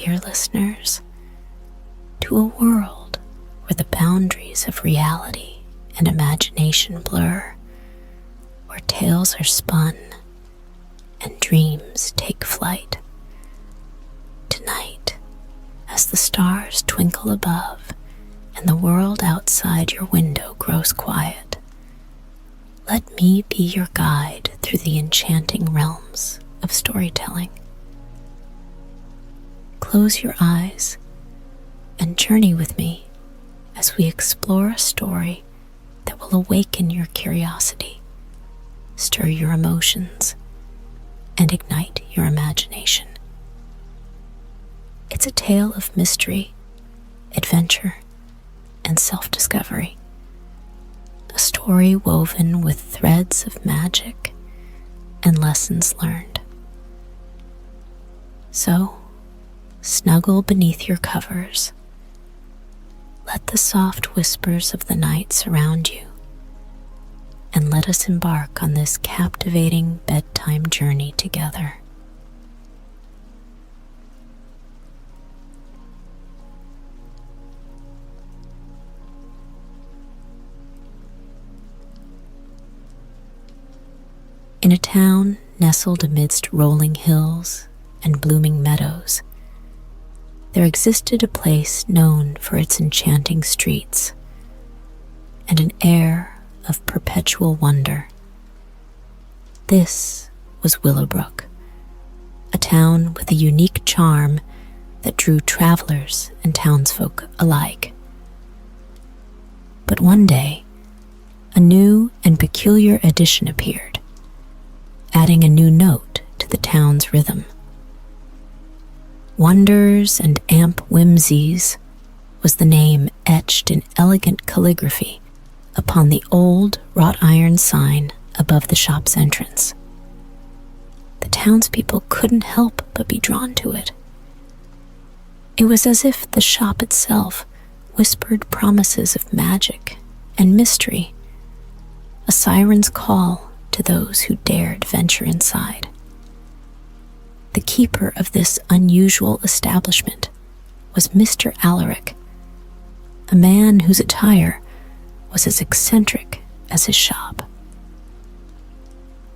dear listeners, to a world where the boundaries of reality and imagination blur, where tales are spun and dreams take flight. Tonight, as the stars twinkle above and the world outside your window grows quiet, let me be your guide through the enchanting realms of storytelling. Close your eyes and journey with me as we explore a story that will awaken your curiosity, stir your emotions, and ignite your imagination. It's a tale of mystery, adventure, and self-discovery. A story woven with threads of magic and lessons learned. So, snuggle beneath your covers. Let the soft whispers of the night surround you, and let us embark on this captivating bedtime journey together. In a town nestled amidst rolling hills and blooming meadows, there existed a place known for its enchanting streets and an air of perpetual wonder. This was Willowbrook, a town with a unique charm that drew travelers and townsfolk alike. But one day, a new and peculiar addition appeared, adding a new note to the town's rhythm. Wonders and Amp Whimsies was the name etched in elegant calligraphy upon the old wrought iron sign above the shop's entrance. The townspeople couldn't help but be drawn to it. It was as if the shop itself whispered promises of magic and mystery, a siren's call to those who dared venture inside. The keeper of this unusual establishment was Mr. Alaric, a man whose attire was as eccentric as his shop.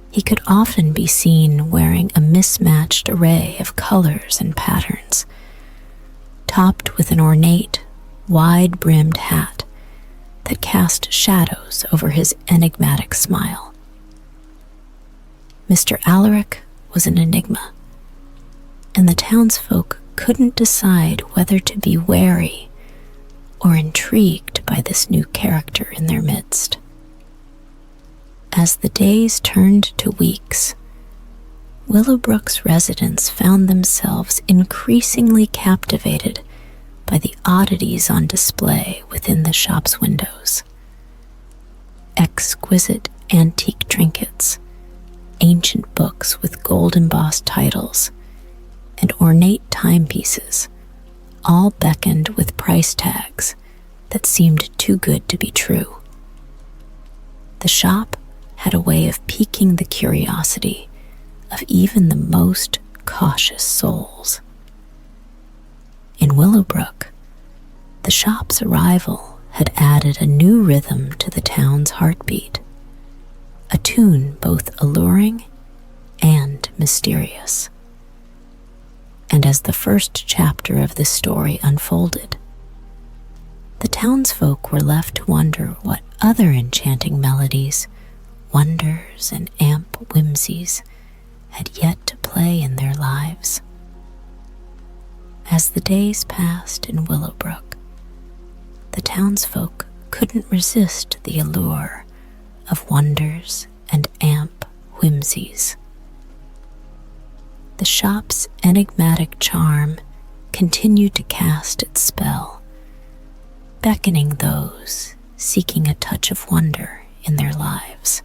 He could often be seen wearing a mismatched array of colors and patterns, topped with an ornate, wide-brimmed hat that cast shadows over his enigmatic smile. Mr. Alaric was an enigma, and the townsfolk couldn't decide whether to be wary or intrigued by this new character in their midst. As the days turned to weeks, Willowbrook's residents found themselves increasingly captivated by the oddities on display within the shop's windows. Exquisite antique trinkets, ancient books with gold-embossed titles, and ornate timepieces all beckoned with price tags that seemed too good to be true. The shop had a way of piquing the curiosity of even the most cautious souls. In Willowbrook, the shop's arrival had added a new rhythm to the town's heartbeat, a tune both alluring and mysterious. And as the first chapter of this story unfolded, the townsfolk were left to wonder what other enchanting melodies, wonders, and Amp Whimsies had yet to play in their lives. As the days passed in Willowbrook, the townsfolk couldn't resist the allure of wonders and Amp Whimsies. The shop's enigmatic charm continued to cast its spell, beckoning those seeking a touch of wonder in their lives.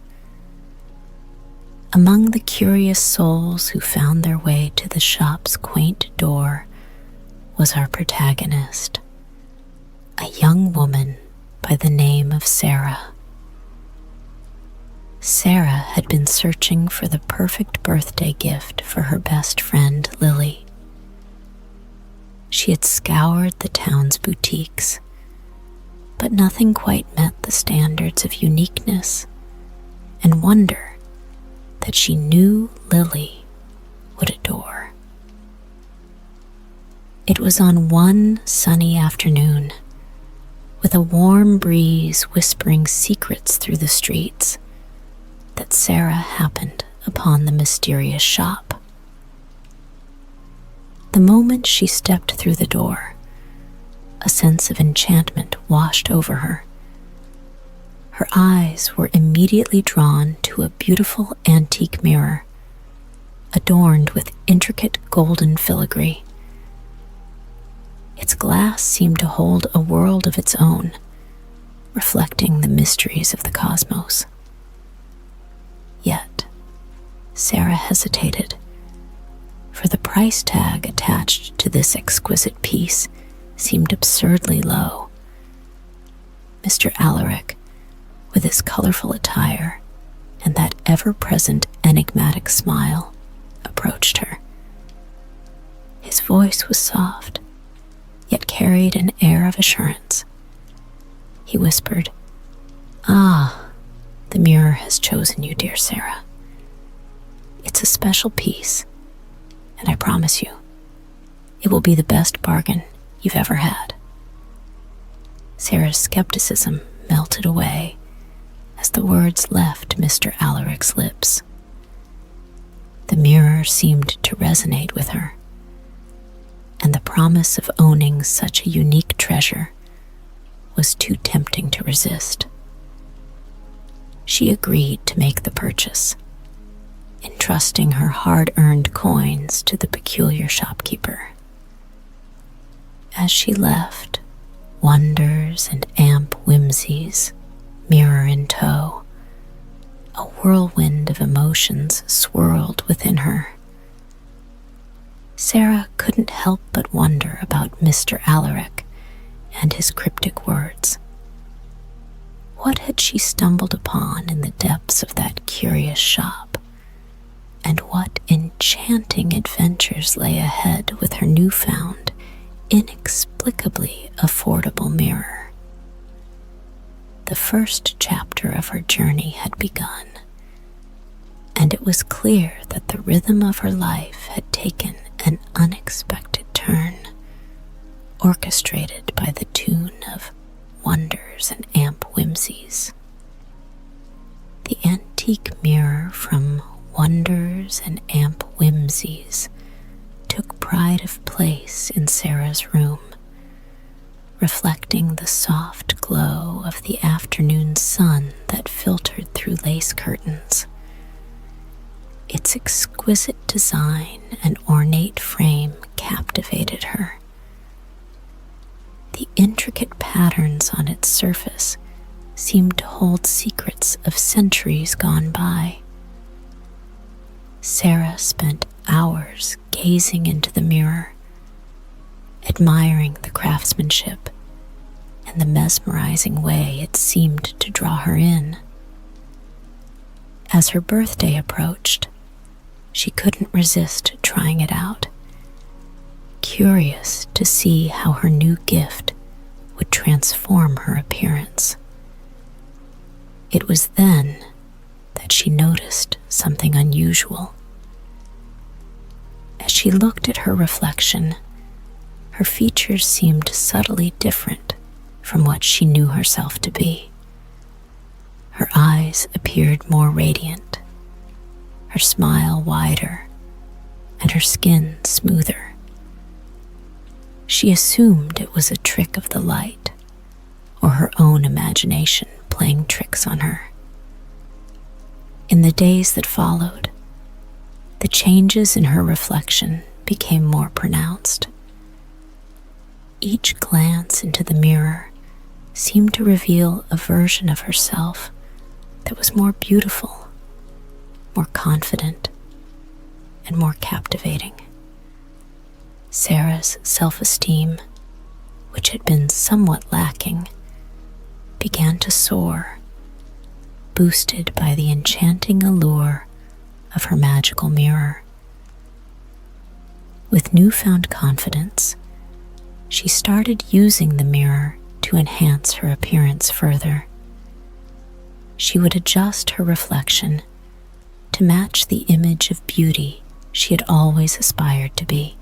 Among the curious souls who found their way to the shop's quaint door was our protagonist, a young woman by the name of Sarah. Sarah had been searching for the perfect birthday gift for her best friend, Lily. She had scoured the town's boutiques, but nothing quite met the standards of uniqueness and wonder that she knew Lily would adore. It was on one sunny afternoon, with a warm breeze whispering secrets through the streets, that Sarah happened upon the mysterious shop. The moment she stepped through the door, a sense of enchantment washed over her. Her eyes were immediately drawn to a beautiful antique mirror, adorned with intricate golden filigree. Its glass seemed to hold a world of its own, reflecting the mysteries of the cosmos. Yet, Sarah hesitated, for the price tag attached to this exquisite piece seemed absurdly low. Mr. Alaric, with his colorful attire and that ever-present enigmatic smile, approached her. His voice was soft, yet carried an air of assurance. He whispered, "Ah, the mirror has chosen you, dear Sarah. It's a special piece, and I promise you, it will be the best bargain you've ever had." Sarah's skepticism melted away as the words left Mr. Alaric's lips. The mirror seemed to resonate with her, and the promise of owning such a unique treasure was too tempting to resist. She agreed to make the purchase, entrusting her hard-earned coins to the peculiar shopkeeper. As she left, wonders and amp whimsies, mirror in tow, a whirlwind of emotions swirled within her. Sarah couldn't help but wonder about Mr. Alaric and his cryptic words. What had she stumbled upon in the depths of that curious shop? And what enchanting adventures lay ahead with her newfound, inexplicably affordable mirror? The first chapter of her journey had begun, and it was clear that the rhythm of her life had taken an unexpected turn, orchestrated by the tune of wonders and amp whimsies. The antique mirror from Wonders and Amp Whimsies took pride of place in Sarah's room, reflecting the soft glow of the afternoon sun that filtered through lace curtains. Its exquisite design and ornate frame captivated her. The intricate patterns on its surface seemed to hold secrets of centuries gone by. Sarah spent hours gazing into the mirror, admiring the craftsmanship and the mesmerizing way it seemed to draw her in. As her birthday approached, she couldn't resist trying it out, curious to see how her new gift would transform her appearance. It was then that she noticed something unusual. As she looked at her reflection, her features seemed subtly different from what she knew herself to be. Her eyes appeared more radiant, her smile wider, and her skin smoother. She assumed it was a trick of the light, or her own imagination playing tricks on her. In the days that followed, the changes in her reflection became more pronounced. Each glance into the mirror seemed to reveal a version of herself that was more beautiful, more confident, and more captivating. Sarah's self-esteem, which had been somewhat lacking, began to soar, boosted by the enchanting allure of her magical mirror. With newfound confidence, She started using the mirror to enhance her appearance further. She would adjust her reflection to match the image of beauty she had always aspired to be.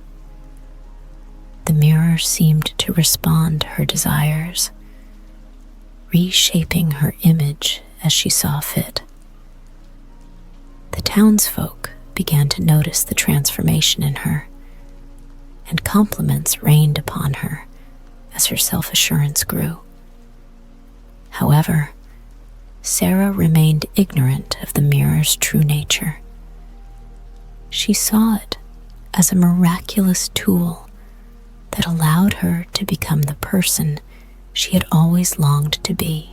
The mirror seemed to respond to her desires, reshaping her image as she saw fit. The townsfolk began to notice the transformation in her, and compliments rained upon her as her self-assurance grew. However, Sarah remained ignorant of the mirror's true nature. She saw it as a miraculous tool that allowed her to become the person she had always longed to be.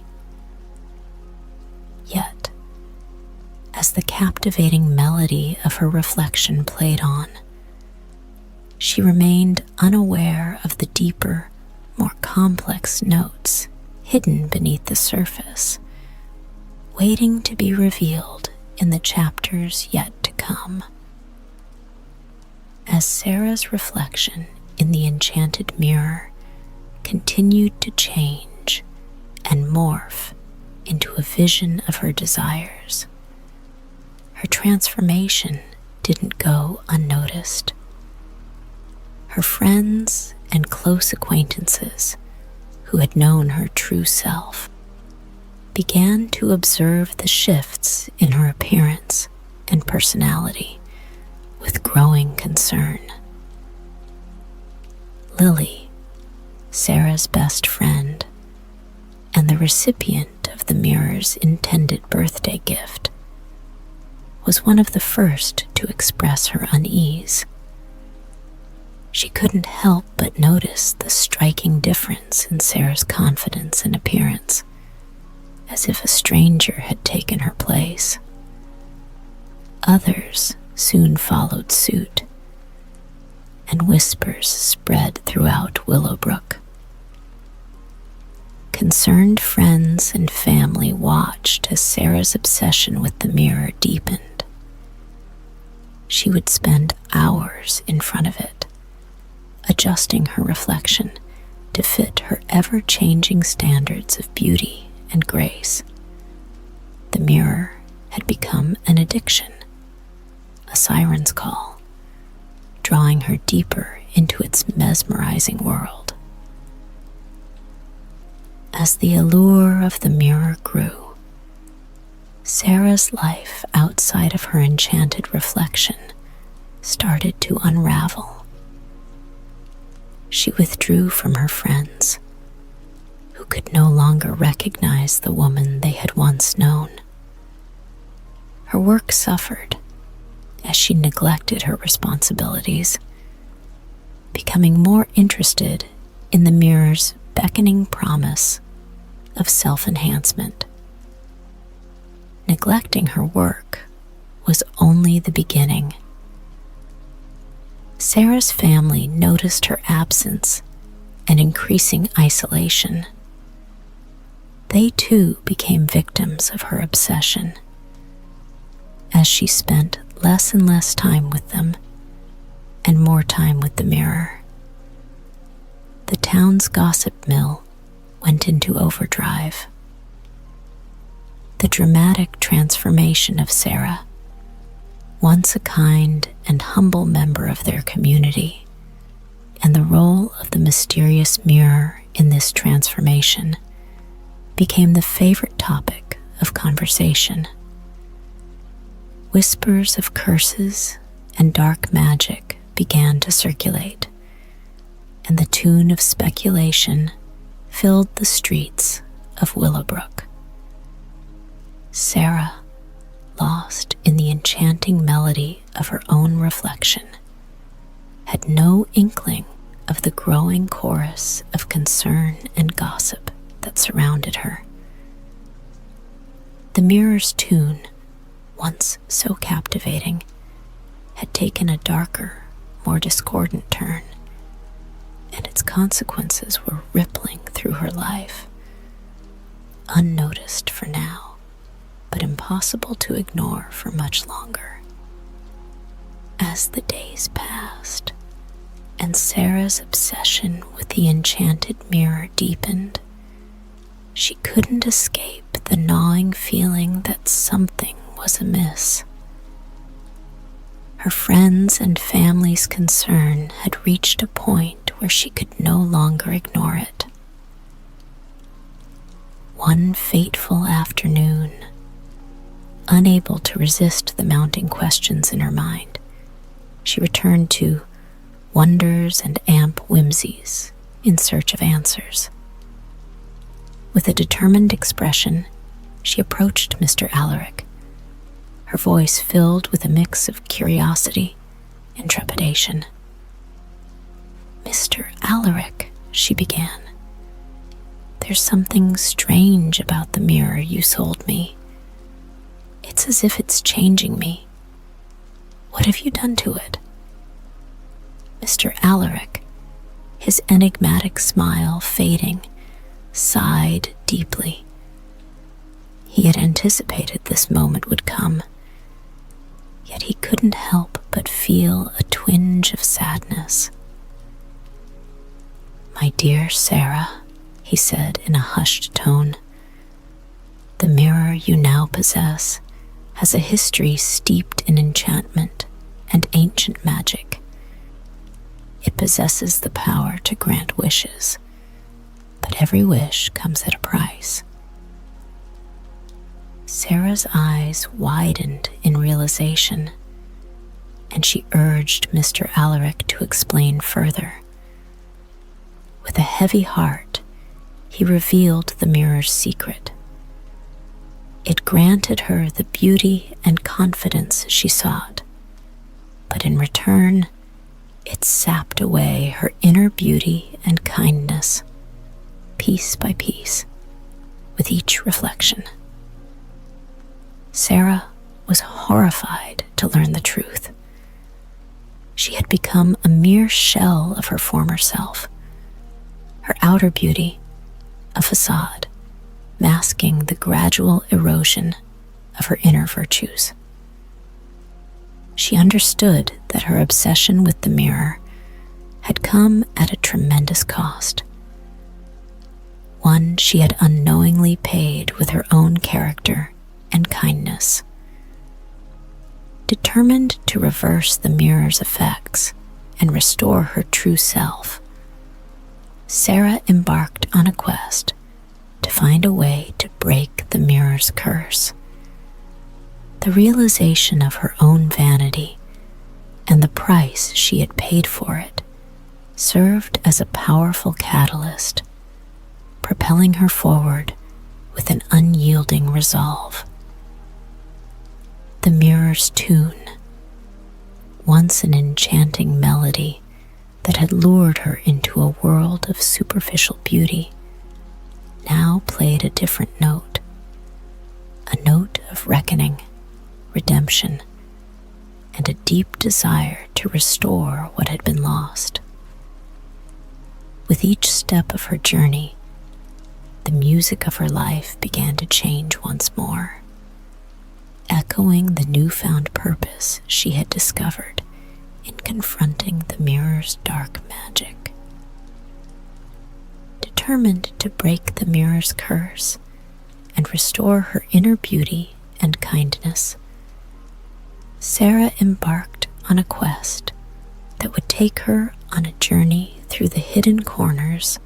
Yet, as the captivating melody of her reflection played on, she remained unaware of the deeper, more complex notes hidden beneath the surface, waiting to be revealed in the chapters yet to come. As Sarah's reflection in the enchanted mirror continued to change and morph into a vision of her desires, her transformation didn't go unnoticed. Her friends and close acquaintances, who had known her true self, began to observe the shifts in her appearance and personality with growing concern. Lily, Sarah's best friend, and the recipient of the mirror's intended birthday gift, was one of the first to express her unease. She couldn't help but notice the striking difference in Sarah's confidence and appearance, as if a stranger had taken her place. Others soon followed suit, and whispers spread throughout Willowbrook. Concerned friends and family watched as Sarah's obsession with the mirror deepened. She would spend hours in front of it, adjusting her reflection to fit her ever-changing standards of beauty and grace. The mirror had become an addiction, a siren's call, drawing her deeper into its mesmerizing world. As the allure of the mirror grew, Sarah's life outside of her enchanted reflection started to unravel. She withdrew from her friends, who could no longer recognize the woman they had once known. Her work suffered as she neglected her responsibilities, becoming more interested in the mirror's beckoning promise of self-enhancement. Neglecting her work was only the beginning. Sarah's family noticed her absence and increasing isolation. They too became victims of her obsession, as she spent less and less time with them and more time with the mirror. The town's gossip mill went into overdrive. The dramatic transformation of Sarah, once a kind and humble member of their community, and the role of the mysterious mirror in this transformation became the favorite topic of conversation. Whispers of curses and dark magic began to circulate, and the tune of speculation filled the streets of Willowbrook. Sarah, lost in the enchanting melody of her own reflection, had no inkling of the growing chorus of concern and gossip that surrounded her. The mirror's tune, once so captivating, had taken a darker, more discordant turn, and its consequences were rippling through her life, unnoticed for now, but impossible to ignore for much longer. As the days passed, and And Sarah's obsession with the enchanted mirror deepened. She couldn't escape the gnawing feeling that something was amiss. Her friends' and family's concern had reached a point where she could no longer ignore it. One fateful afternoon, unable to resist the mounting questions in her mind, she returned to wonders and amp whimsies in search of answers. With a determined expression, she approached Mr. Alaric, her voice filled with a mix of curiosity and trepidation. "Mr. Alaric," she began, "there's something strange about the mirror you sold me. It's as if it's changing me. What have you done to it?" Mr. Alaric, his enigmatic smile fading, sighed deeply. He had anticipated this moment would come, yet he couldn't help but feel a twinge of sadness. "My dear Sarah," he said in a hushed tone, "the mirror you now possess has a history steeped in enchantment and ancient magic. It possesses the power to grant wishes, but every wish comes at a price." Sarah's eyes widened in realization, and she urged Mr. Alaric to explain further. With a heavy heart, he revealed the mirror's secret. It granted her the beauty and confidence she sought, but in return, it sapped away her inner beauty and kindness, piece by piece, with each reflection. Sarah was horrified to learn the truth. She had become a mere shell of her former self, her outer beauty a facade, masking the gradual erosion of her inner virtues. She understood that her obsession with the mirror had come at a tremendous cost, one she had unknowingly paid with her own character and kindness. Determined to reverse the mirror's effects and restore her true self, Sarah embarked on a quest to find a way to break the mirror's curse. The realization of her own vanity and the price she had paid for it served as a powerful catalyst, propelling her forward with an unyielding resolve. The mirror's tune, once an enchanting melody that had lured her into a world of superficial beauty, now played a different note, a note of reckoning, redemption, and a deep desire to restore what had been lost. With each step of her journey, the music of her life began to change once more, echoing the newfound purpose she had discovered in confronting the mirror's dark magic. Determined to break the mirror's curse and restore her inner beauty and kindness, Sarah embarked on a quest that would take her on a journey through the hidden corners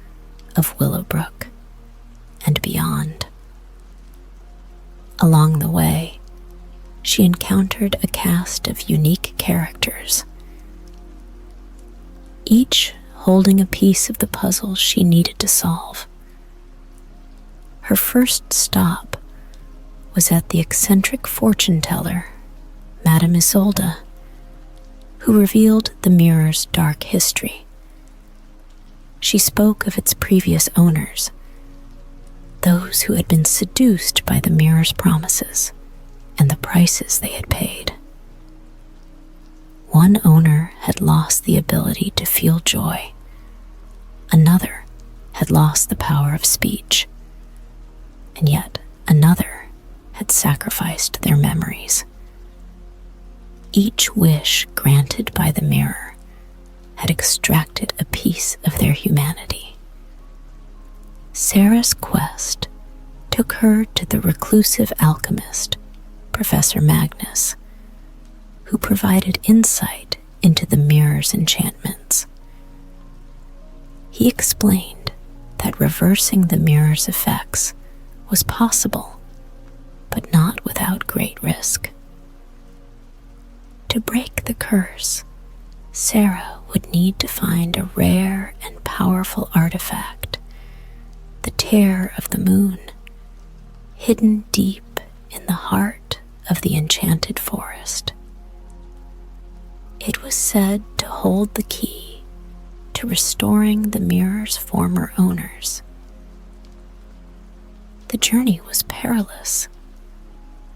of Willowbrook and beyond. Along the way, she encountered a cast of unique characters, each holding a piece of the puzzle she needed to solve. Her first stop was at the eccentric fortune teller, Madame Isolde, who revealed the mirror's dark history. She spoke of its previous owners, those who had been seduced by the mirror's promises and the prices they had paid. One owner had lost the ability to feel joy. Another had lost the power of speech. And yet another had sacrificed their memories. Each wish granted by the mirror had extracted a piece of their humanity. Sarah's quest took her to the reclusive alchemist, Professor Magnus, who provided insight into the mirror's enchantments. He explained that reversing the mirror's effects was possible, but not without great risk. To break the curse, Sarah would need to find a rare and powerful artifact, the tear of the moon, hidden deep in the heart of the enchanted forest. It was said to hold the key to restoring the mirror's former owners. The journey was perilous,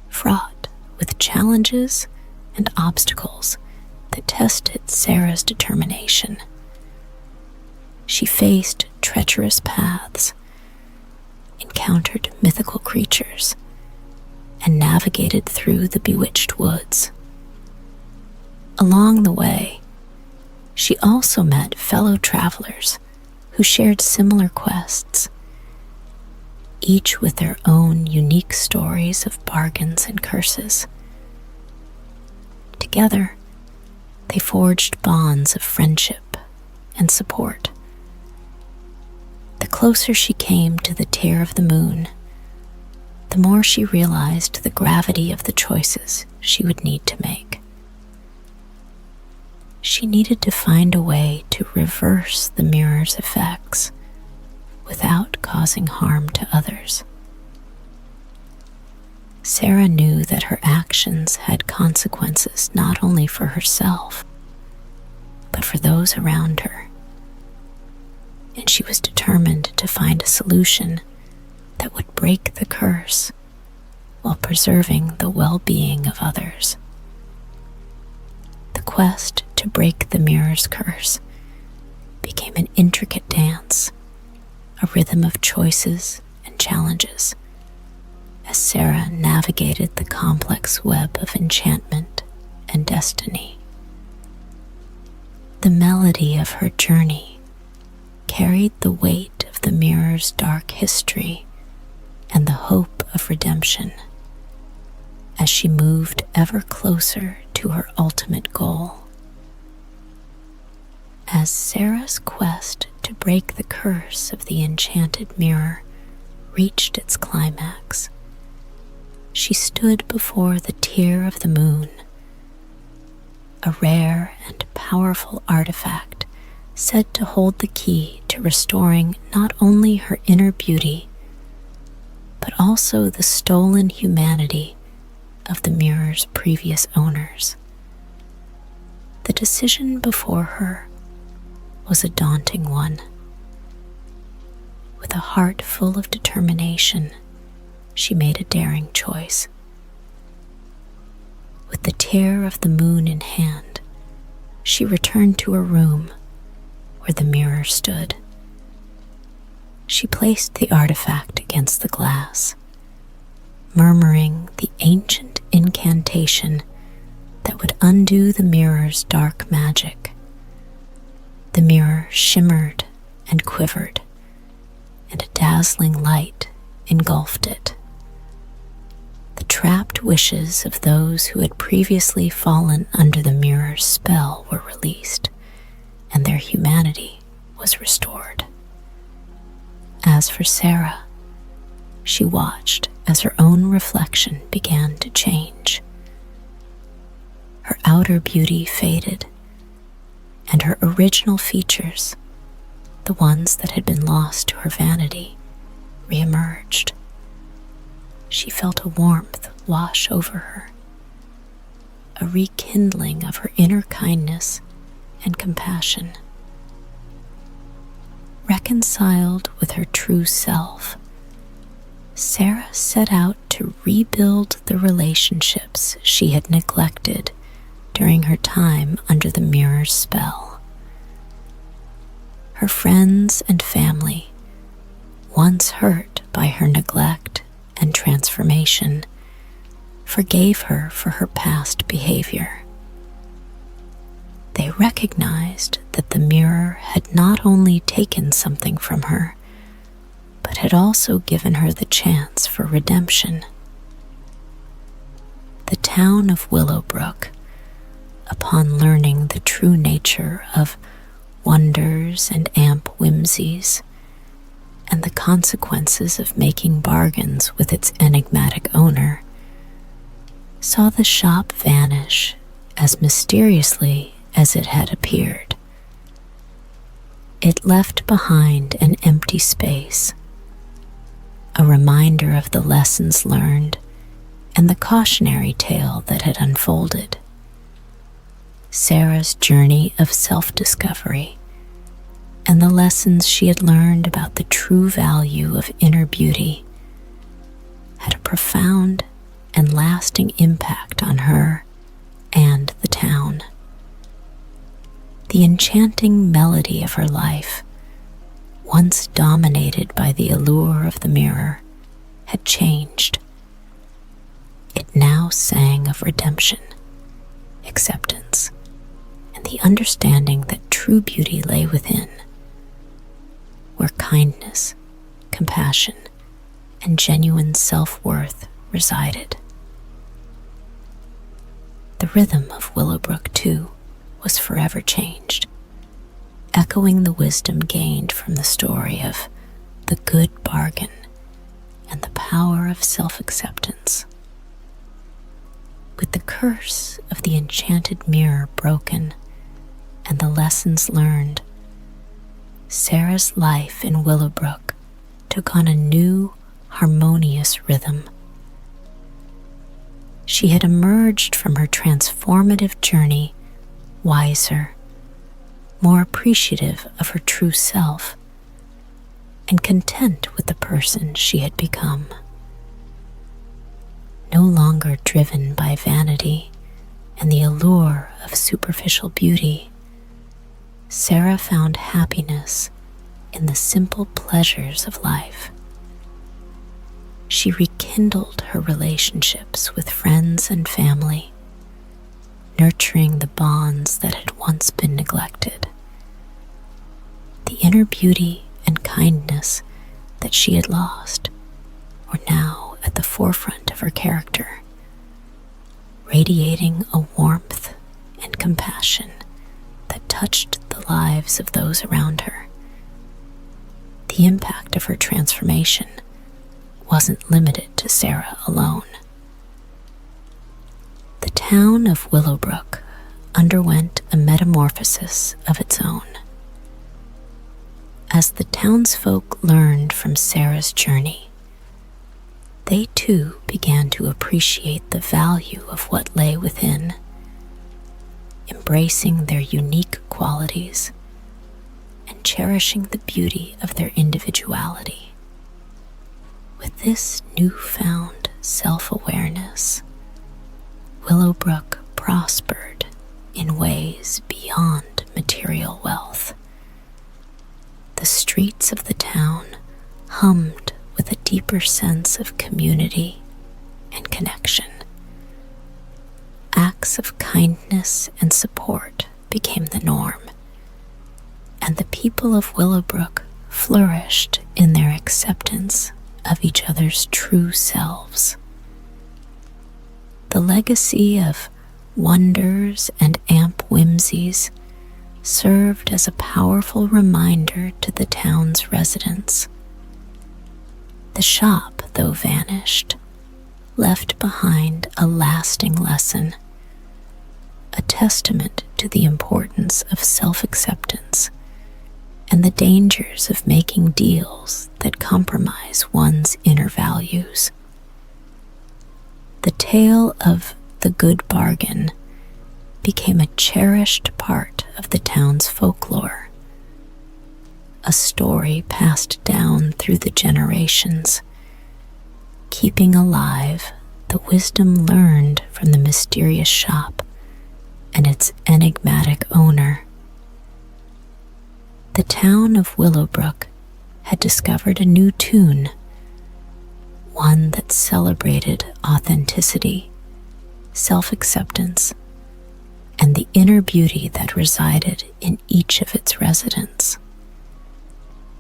fraught with challenges and obstacles that tested Sarah's determination. She faced treacherous paths, encountered mythical creatures, and navigated through the bewitched woods. Along the way, she also met fellow travelers who shared similar quests, each with their own unique stories of bargains and curses. Together, they forged bonds of friendship and support. The closer she came to the tear of the moon, the more she realized the gravity of the choices she would need to make. She needed to find a way to reverse the mirror's effects without causing harm to others. Sarah knew that her actions had consequences not only for herself, but for those around her, and she was determined to find a solution that would break the curse while preserving the well-being of others. The quest to break the mirror's curse became an intricate dance, a rhythm of choices and challenges, as Sarah navigated the complex web of enchantment and destiny. The melody of her journey carried the weight of the mirror's dark history and the hope of redemption as she moved ever closer to her ultimate goal. As Sarah's quest to break the curse of the enchanted mirror reached its climax, she stood before the tear of the moon, a rare and powerful artifact said to hold the key to restoring not only her inner beauty, but also the stolen humanity of the mirror's previous owners. The decision before her was a daunting one. With a heart full of determination, she made a daring choice. With the tear of the moon in hand, she returned to her room where the mirror stood. She placed the artifact against the glass, murmuring the ancient incantation that would undo the mirror's dark magic. The mirror shimmered and quivered, and a dazzling light engulfed it. The trapped wishes of those who had previously fallen under the mirror's spell were released, and their humanity was restored. As for Sarah, she watched as her own reflection began to change. Her outer beauty faded, and her original features, the ones that had been lost to her vanity, reemerged. She felt a warmth wash over her, a rekindling of her inner kindness and compassion. Reconciled with her true self, Sarah set out to rebuild the relationships she had neglected during her time under the mirror's spell. Her friends and family, once hurt by her neglect and transformation, forgave her for her past behavior. They recognized that the mirror had not only taken something from her, but had also given her the chance for redemption. The town of Willowbrook, upon learning the true nature of wonders and amp whimsies, and the consequences of making bargains with its enigmatic owner, saw the shop vanish as mysteriously as it had appeared. It left behind an empty space, a reminder of the lessons learned and the cautionary tale that had unfolded. Sarah's journey of self-discovery and the lessons she had learned about the true value of inner beauty had a profound and lasting impact on her and the town. The enchanting melody of her life, once dominated by the allure of the mirror, had changed. It now sang of redemption, acceptance, and the understanding that true beauty lay within, where kindness, compassion, and genuine self-worth resided. The rhythm of Willowbrook, too, was forever changed, echoing the wisdom gained from the story of the good bargain and the power of self-acceptance. With the curse of the enchanted mirror broken and the lessons learned, Sarah's life in Willowbrook took on a new, harmonious rhythm. She had emerged from her transformative journey wiser, more appreciative of her true self, and content with the person she had become. No longer driven by vanity and the allure of superficial beauty, Sarah found happiness in the simple pleasures of life. She rekindled her relationships with friends and family, nurturing the bonds that had once been neglected. The inner beauty and kindness that she had lost were now at the forefront of her character, radiating a warmth and compassion that touched the lives of those around her. The impact of her transformation wasn't limited to Sarah alone. The town of Willowbrook underwent a metamorphosis of its own. As the townsfolk learned from Sarah's journey, they too began to appreciate the value of what lay within, embracing their unique qualities and cherishing the beauty of their individuality. With this newfound self-awareness, Willowbrook prospered in ways beyond material wealth. The streets of the town hummed with a deeper sense of community and connection. Acts of kindness and support became the norm, and the people of Willowbrook flourished in their acceptance of each other's true selves. The legacy of wonders and amp whimsies served as a powerful reminder to the town's residents. The shop, though vanished, left behind a lasting lesson, a testament to the importance of self-acceptance and the dangers of making deals that compromise one's inner values. The tale of the good bargain became a cherished part of the town's folklore, a story passed down through the generations, keeping alive the wisdom learned from the mysterious shop and its enigmatic owner. The town of Willowbrook had discovered a new tune, one that celebrated authenticity, self-acceptance, and the inner beauty that resided in each of its residents.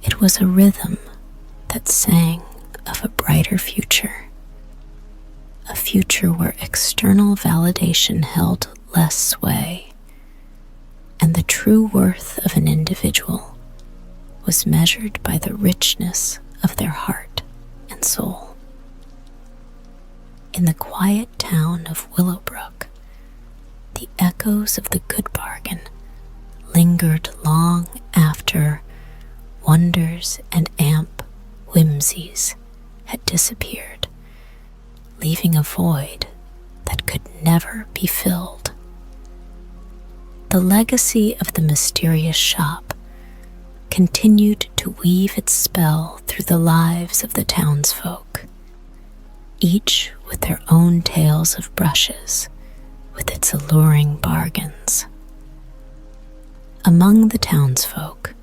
It was a rhythm that sang of a brighter future, a future where external validation held less sway, and the true worth of an individual was measured by the richness of their heart and soul. In the quiet town of Willowbrook, the echoes of the Good Bargain lingered long after wonders and amp whimsies had disappeared, leaving a void that could never be filled. The legacy of the mysterious shop continued to weave its spell through the lives of the townsfolk, each with their own tales of brushes, with its alluring bargains. Among the townsfolk,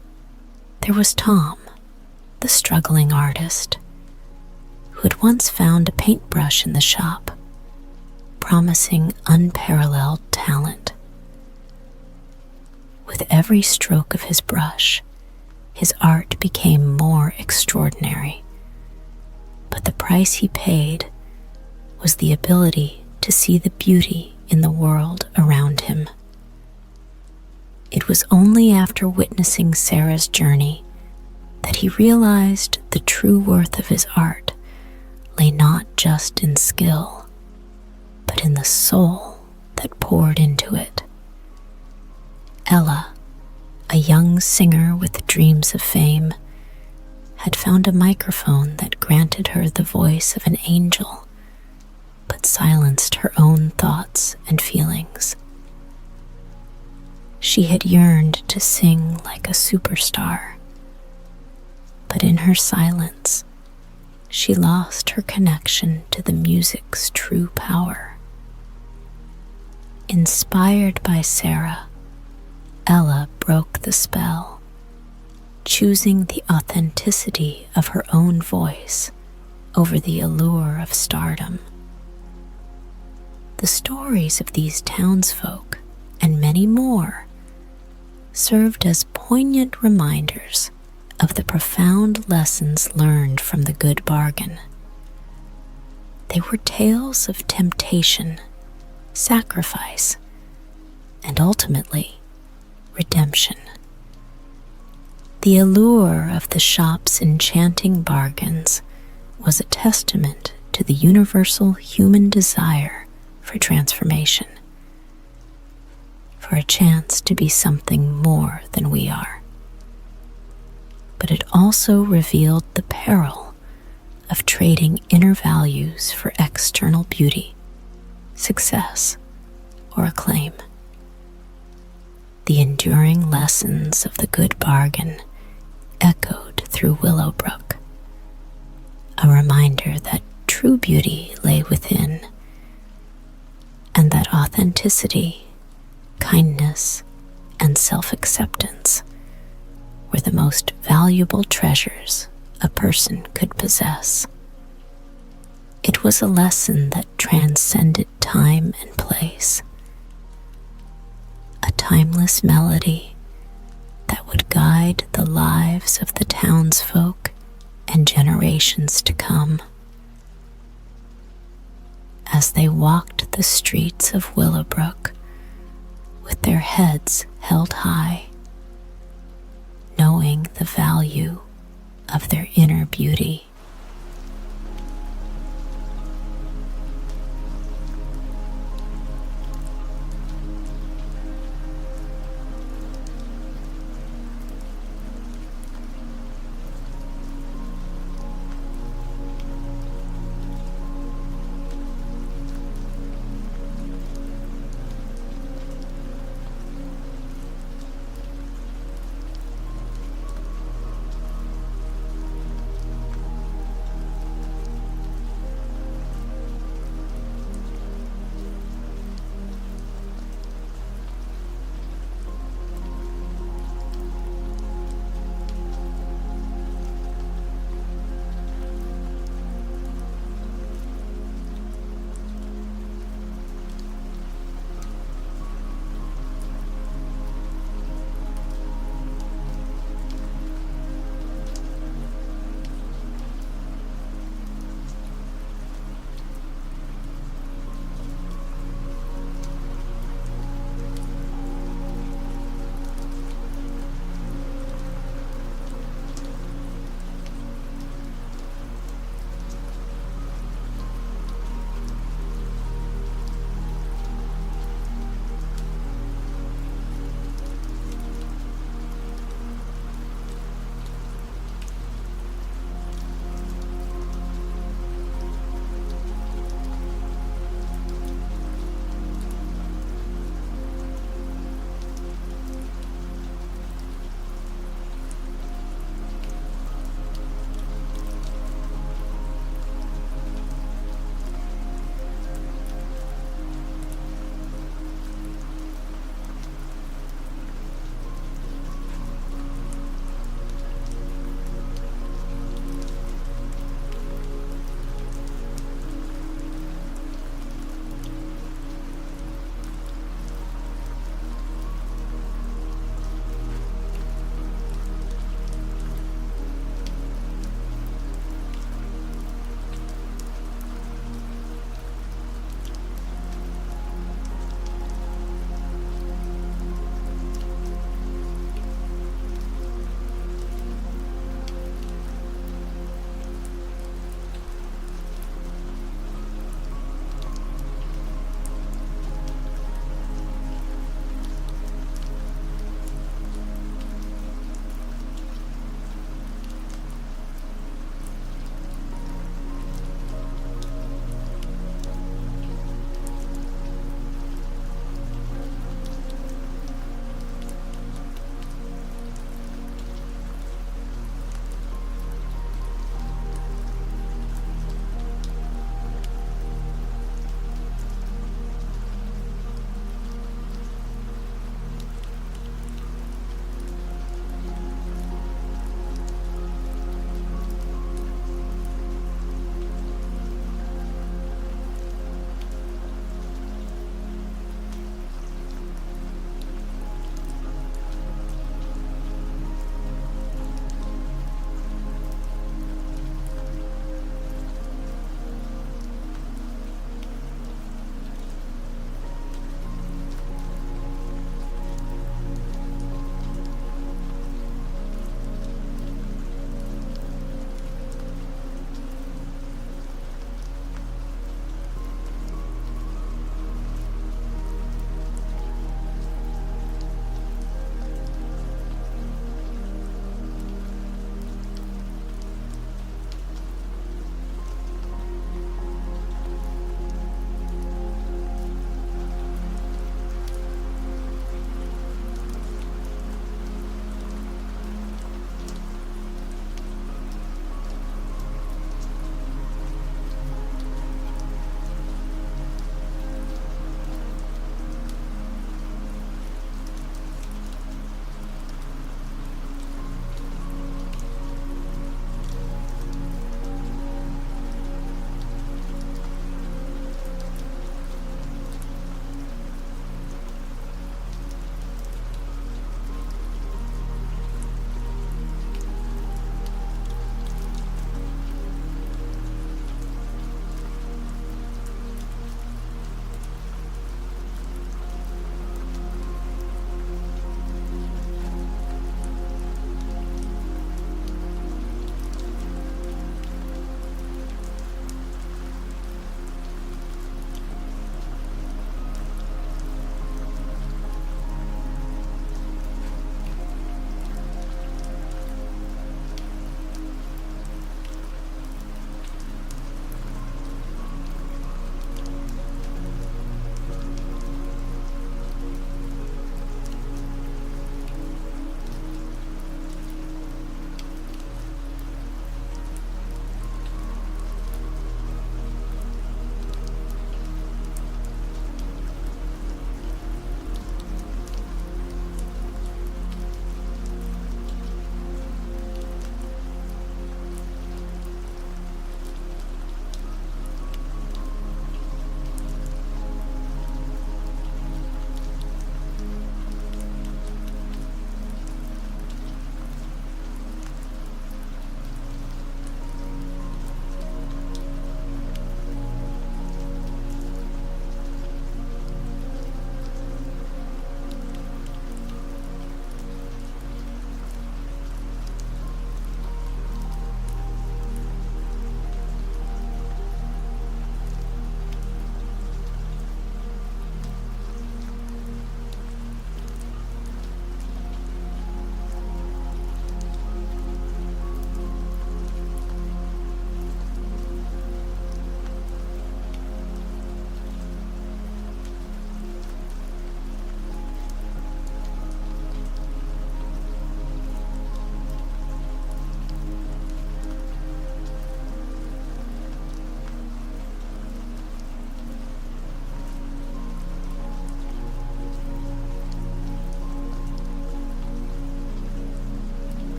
there was Tom, the struggling artist, who had once found a paintbrush in the shop, promising unparalleled talent. With every stroke of his brush, his art became more extraordinary, but the price he paid was the ability to see the beauty in the world around him. It was only after witnessing Sarah's journey that he realized the true worth of his art lay not just in skill, but in the soul that poured into it. Ella, a young singer with dreams of fame, had found a microphone that granted her the voice of an angel, but silenced her own thoughts and feelings. She had yearned to sing like a superstar, but in her silence, she lost her connection to the music's true power. Inspired by Sarah, Ella broke the spell, choosing the authenticity of her own voice over the allure of stardom. The stories of these townsfolk, and many more, served as poignant reminders of the profound lessons learned from the Good Bargain. They were tales of temptation, sacrifice, and ultimately, redemption. The allure of the shop's enchanting bargains was a testament to the universal human desire for transformation, for a chance to be something more than we are. But it also revealed the peril of trading inner values for external beauty, success, or acclaim. The enduring lessons of the Good Bargain echoed through Willowbrook, a reminder that true beauty lay within, and that authenticity, kindness, and self-acceptance were the most valuable treasures a person could possess. It was a lesson that transcended time and place, a timeless melody that would guide the lives of the townsfolk and generations to come. As they walked the streets of Willowbrook with their heads held high, knowing the value of their inner beauty,